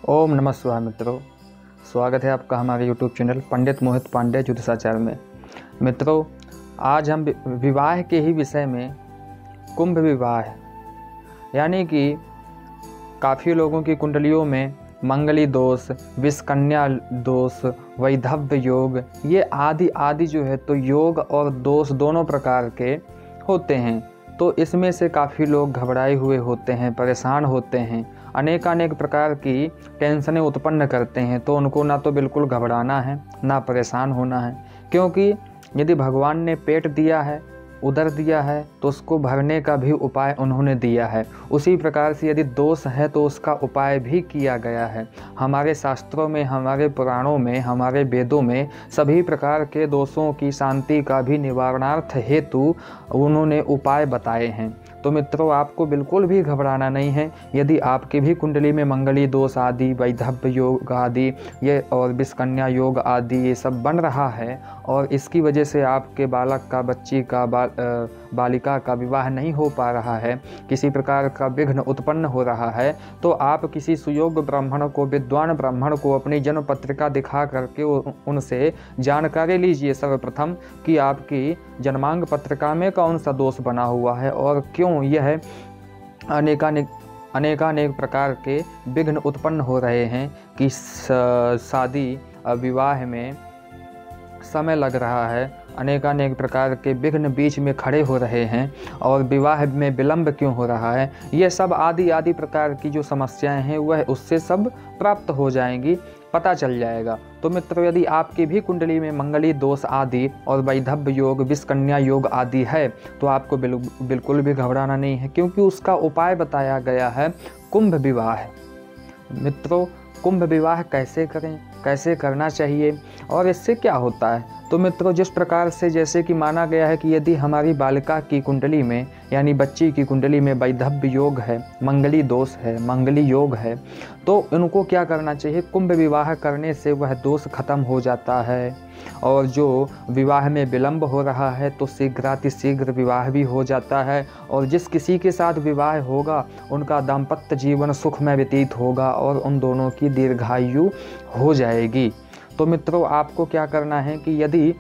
ओम नमः शिवाय। मित्रों, स्वागत है आपका हमारे यूट्यूब चैनल पंडित मोहित पांडे ज्योतिषाचार में। मित्रों, आज हम विवाह के ही विषय में कुंभ विवाह यानी कि काफ़ी लोगों की कुंडलियों में मंगली दोष, विषकन्या दोष, वैधव्य योग, ये आदि जो है तो योग और दोष दोनों प्रकार के होते हैं। तो इसमें से काफ़ी लोग घबराए हुए होते हैं, परेशान होते हैं, अनेक प्रकार की टेंशनें उत्पन्न करते हैं। तो उनको ना तो बिल्कुल घबराना है, ना परेशान होना है, क्योंकि यदि भगवान ने पेट दिया है, उदर दिया है, तो उसको भरने का भी उपाय उन्होंने दिया है। उसी प्रकार से यदि दोष है तो उसका उपाय भी किया गया है। हमारे शास्त्रों में, हमारे पुराणों में, हमारे वेदों में सभी प्रकार के दोषों की शांति का भी निवारणार्थ हेतु उन्होंने उपाय बताए हैं। तो मित्रों, आपको बिल्कुल भी घबराना नहीं है। यदि आपकी भी कुंडली में मंगली दोष आदि, वैधव्य योग आदि ये और विषकन्या योग आदि ये सब बन रहा है और इसकी वजह से आपके बालक का, बच्ची का, बालिका का विवाह नहीं हो पा रहा है, किसी प्रकार का विघ्न उत्पन्न हो रहा है, तो आप किसी सुयोग्य ब्राह्मण को, विद्वान ब्राह्मण को अपनी जन्म पत्रिका दिखा करके उनसे जानकारी लीजिए सर्वप्रथम कि आपकी जन्मांग पत्रिका में कौन सा दोष बना हुआ है और क्यों यह अनेकानेक प्रकार के विघ्न उत्पन्न हो रहे हैं कि शादी विवाह में समय लग रहा है, अनेकानेक प्रकार के विघ्न बीच में खड़े हो रहे हैं और विवाह में विलंब क्यों हो रहा है। ये सब आदि प्रकार की जो समस्याएं हैं वह उससे सब प्राप्त हो जाएंगी, पता चल जाएगा। तो मित्रों, यदि आपकी भी कुंडली में मंगली दोष आदि और वैधव्य योग, विषकन्या योग आदि है तो आपको बिल्कुल भी घबराना नहीं है, क्योंकि उसका उपाय बताया गया है कुंभ विवाह। मित्रों, कुंभ विवाह कैसे करें, कैसे करना चाहिए और इससे क्या होता है? तो मित्रों, जिस प्रकार से जैसे कि माना गया है कि यदि हमारी बालिका की कुंडली में यानी बच्ची की कुंडली में वैधव्य योग है, मंगली दोष है, मंगली योग है, तो इनको क्या करना चाहिए? कुंभ विवाह करने से वह दोष खत्म हो जाता है और जो विवाह में विलंब हो रहा है तो शीघ्र विवाह भी हो जाता है और जिस किसी के साथ विवाह होगा उनका दाम्पत्य जीवन सुखमय व्यतीत होगा और उन दोनों की दीर्घायु हो जाएगी। तो मित्रों, आपको क्या करना है कि यदि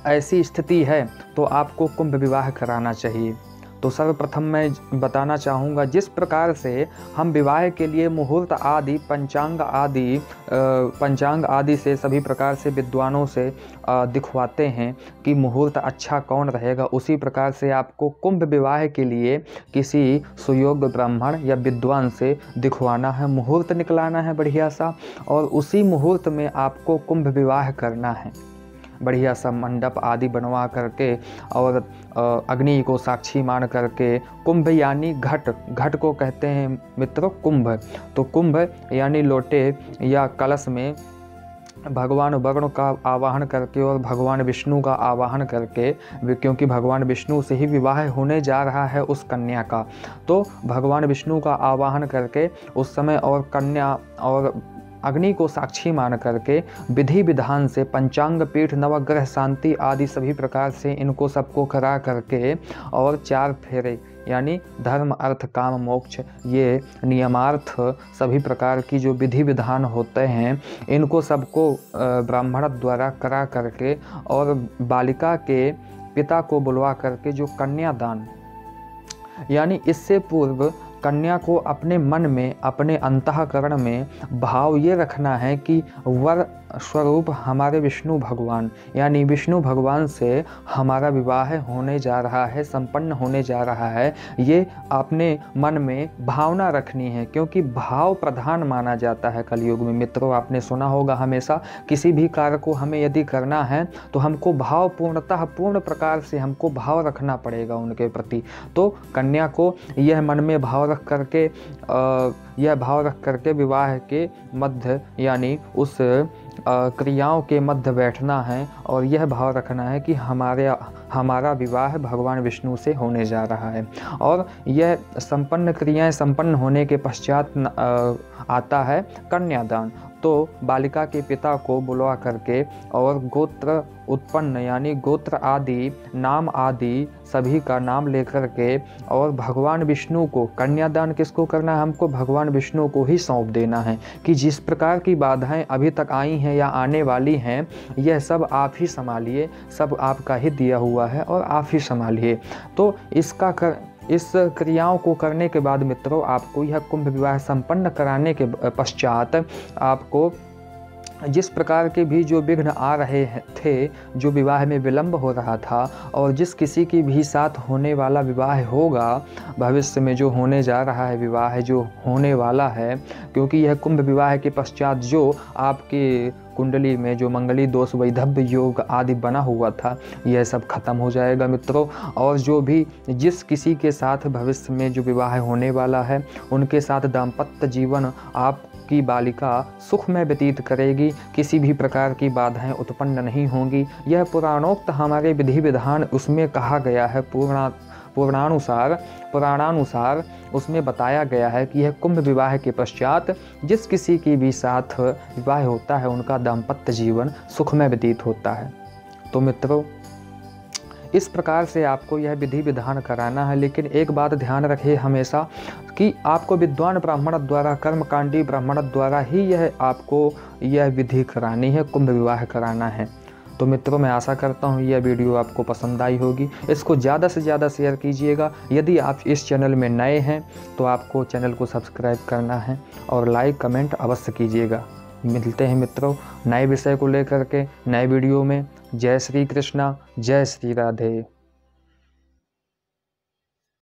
ऐसी स्थिति है तो आपको कुंभ विवाह कराना चाहिए। तो सर्वप्रथम मैं बताना चाहूँगा, जिस प्रकार से हम विवाह के लिए मुहूर्त आदि, पंचांग आदि से सभी प्रकार से विद्वानों से दिखवाते हैं कि मुहूर्त अच्छा कौन रहेगा, उसी प्रकार से आपको कुंभ विवाह के लिए किसी सुयोग्य ब्राह्मण या विद्वान से दिखवाना है, मुहूर्त निकलाना है बढ़िया सा, और उसी मुहूर्त में आपको कुंभ विवाह करना है। बढ़िया सा मंडप आदि बनवा करके और अग्नि को साक्षी मान करके, कुंभ यानी घट को कहते हैं मित्रों कुंभ। तो कुंभ यानी लोटे या कलश में भगवान वरुण का आवाहन करके और भगवान विष्णु का आवाहन करके, क्योंकि भगवान विष्णु से ही विवाह होने जा रहा है उस कन्या का, तो भगवान विष्णु का आवाहन करके उस समय और कन्या और अग्नि को साक्षी मान करके विधि विधान से पंचांग पीठ, नवग्रह शांति आदि सभी प्रकार से इनको सबको करा करके और 4 फेरे यानी धर्म अर्थ काम मोक्ष, ये नियमार्थ सभी प्रकार की जो विधि विधान होते हैं इनको सबको ब्राह्मण द्वारा करा करके और बालिका के पिता को बुलवा करके जो कन्यादान, यानी इससे पूर्व कन्या को अपने मन में, अपने अंतःकरण में भाव ये रखना है कि वर स्वरूप हमारे विष्णु भगवान यानी विष्णु भगवान से हमारा विवाह होने जा रहा है, संपन्न होने जा रहा है, ये अपने मन में भावना रखनी है, क्योंकि भाव प्रधान माना जाता है कलयुग में। मित्रों, आपने सुना होगा हमेशा किसी भी कार्य को हमें यदि करना है तो हमको भाव पूर्ण प्रकार से हमको भाव रखना पड़ेगा उनके प्रति। तो कन्या को यह मन में भाव रख करके विवाह के मध्य यानी उस क्रियाओं के मध्य बैठना है और यह भाव रखना है कि हमारा विवाह भगवान विष्णु से होने जा रहा है। और यह संपन्न क्रियाएं संपन्न होने के पश्चात आता है कन्यादान। तो बालिका के पिता को बुलवा करके और गोत्र उत्पन्न यानी गोत्र आदि नाम आदि सभी का नाम लेकर के और भगवान विष्णु को, कन्यादान किसको करना है, हमको भगवान विष्णु को ही सौंप देना है कि जिस प्रकार की बाधाएं अभी तक आई हैं या आने वाली हैं यह सब आप ही संभालिए, सब आपका ही दिया हुआ है और आप ही संभालिए। तो इस क्रियाओं को करने के बाद मित्रों आपको यह कुंभ विवाह संपन्न कराने के पश्चात आपको जिस प्रकार के भी जो विघ्न आ रहे थे, जो विवाह में विलंब हो रहा था और जिस किसी की भी साथ होने वाला विवाह होगा, भविष्य में जो होने जा रहा है विवाह जो होने वाला है, क्योंकि यह कुंभ विवाह के पश्चात जो आपकी कुंडली में जो मंगली दोष वैधव्य योग आदि बना हुआ था यह सब खत्म हो जाएगा मित्रों। और जो भी जिस किसी के साथ भविष्य में जो विवाह होने वाला है उनके साथ दाम्पत्य जीवन आप की बालिका सुख में व्यतीत करेगी, किसी भी प्रकार की बाधाएं उत्पन्न नहीं होंगी। यह पुराणोक्त हमारे विधि विधान उसमें कहा गया है, पुराणानुसार उसमें बताया गया है कि यह कुंभ विवाह के पश्चात जिस किसी की भी साथ विवाह होता है उनका दाम्पत्य जीवन सुख में व्यतीत होता है। तो मित्रों इस प्रकार से आपको यह विधि विधान कराना है, लेकिन एक बात ध्यान रखें हमेशा कि आपको विद्वान ब्राह्मण द्वारा, कर्मकांडी ब्राह्मण द्वारा ही आपको यह विधि करानी है, कुंभ विवाह कराना है। तो मित्रों मैं आशा करता हूँ यह वीडियो आपको पसंद आई होगी। इसको ज़्यादा से ज़्यादा शेयर कीजिएगा। यदि आप इस चैनल में नए हैं तो आपको चैनल को सब्सक्राइब करना है और लाइक कमेंट अवश्य कीजिएगा। मिलते हैं मित्रों नए विषय को लेकर के नए वीडियो में। जय श्री कृष्णा, जय श्री राधे।